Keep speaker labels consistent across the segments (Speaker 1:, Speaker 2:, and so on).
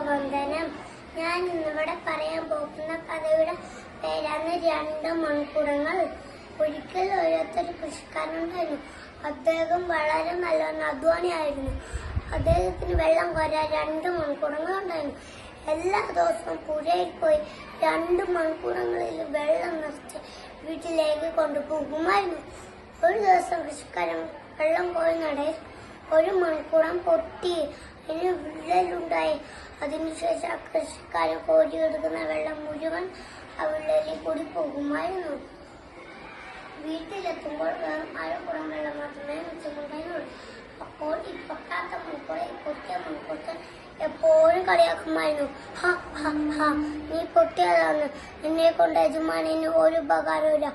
Speaker 1: വന്ദനം. ഞാൻ ഇന്നിവിടെ പറയാൻ പോകുന്ന കഥയുടെ പേരാണ് രണ്ട് മൺകുടങ്ങൾ. ഒരിക്കൽ ഓരോരുത്തർ കൃഷിക്കാരനുണ്ടായിരുന്നു. അദ്ദേഹം വളരെ നല്ല അധ്വാനിയായിരുന്നു. അദ്ദേഹത്തിന് വെള്ളം കോരാൻ രണ്ട് മൺകുടങ്ങൾ ഉണ്ടായിരുന്നു. എല്ലാ ദിവസവും പുഴയിൽ പോയി രണ്ട് മൺകുടങ്ങളിൽ വെള്ളം നിറച്ച് വീട്ടിലേക്ക് കൊണ്ടുപോകുമായിരുന്നു. ഒരു ദിവസം കൃഷിക്കാരൻ വെള്ളം കോരുന്നിടയിൽ ഒരു മൺകുടം പൊട്ടി അതിന് വിള്ളലുണ്ടായി. അതിനുശേഷം ആ കൃഷിക്കാരൻ കോരിയെടുക്കുന്ന വെള്ളം മുഴുവൻ ആ വിള്ളലിൽ കൂടി പോകുമായിരുന്നു. വീട്ടിലെത്തുമ്പോൾ അരക്കുടം വെള്ളം മാത്രമേ മിച്ചമുണ്ടായിരുന്നുള്ളൂ. അപ്പോൾ ഈ പൊട്ടാത്ത മൺകുടം ഈ പൊട്ടിയ മൺകുടത്തെ എപ്പോഴും കളിയാക്കുമായിരുന്നു. നീ പൊട്ടിയതാണ്, എന്നെ കൊണ്ട് യജമാനിന് ഒരു ഉപകാരമില്ല.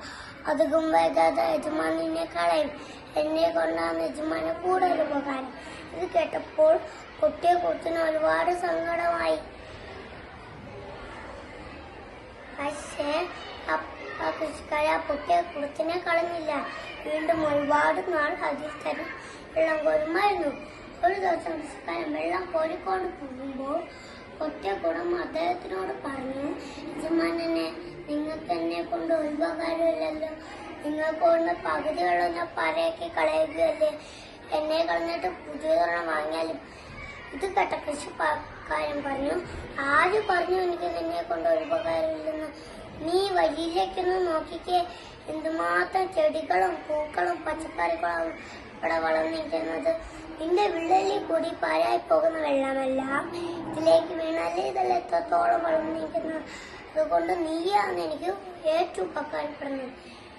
Speaker 1: അധികം വൈകാതെ യജമാൻ നിന്നെ കളയും. എന്നെ കൊണ്ടാണ് യജമാന് കൂടുതൽ ഉപകാരം. ഇത് കേട്ടപ്പോൾ പൊട്ടിയ കുട്ടിന് ഒരുപാട് സങ്കടമായി. പക്ഷേ ആ കൃഷിക്കാരെ ആ പൊട്ടിയ കുടത്തിനെ കളഞ്ഞില്ല. വീണ്ടും ഒരുപാട് നാൾ അതിൽ തന്നെ വെള്ളം കോരുമായിരുന്നു. ഒരു ദിവസം കൃഷിക്കാരൻ വെള്ളം കോരിക്കൊണ്ട് പോകുമ്പോൾ പൊട്ടിയ കുടം അദ്ദേഹത്തിനോട് പറഞ്ഞു, യജമാനെ, നിങ്ങൾക്ക് എന്നെ കൊണ്ട് ഒരു ഉപകാരമില്ലല്ലോ. നിങ്ങൾക്ക് കൊണ്ട് പകുതി വെള്ളം ഞാൻ പരയാക്കി കളയുകയല്ലേ. എന്നെ കളഞ്ഞിട്ട് പുതിയതൊരെണ്ണം വാങ്ങിയാലും. ഇത് കേട്ട കൃഷിക്കാരൻ പറഞ്ഞു, ആര് പറഞ്ഞു എനിക്ക് നിന്നെ കൊണ്ട് ഒരു ഉപകാരമില്ലെന്ന്? നീ വഴിയിലേക്കൊന്ന് നോക്കിക്കേ, എന്തുമാത്രം ചെടികളും പൂക്കളും പച്ചക്കറികളും ഇവിടെ വളർന്നിരിക്കുന്നത്. നിന്റെ വിള്ളലിൽ കൂടി പാഴായി പോകുന്ന വെള്ളമെല്ലാം ഇതിലേക്ക് വീണാലേ ഇതെല്ലാം എത്രത്തോളം വളർന്നിരിക്കുന്നത്. അതുകൊണ്ട് നീയാണ് എനിക്ക് ഏറ്റവും ഉപകാരപ്പെടുന്നത്.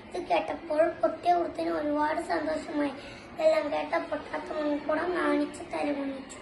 Speaker 1: ഇത് കേട്ടപ്പോൾ പൊട്ടിയ കുടത്തിന് ഒരുപാട് സന്തോഷമായി. ഇതെല്ലാം കേട്ട പൊട്ടാത്ത മൺകുടം കാണിച്ച് തലകുനിച്ചു.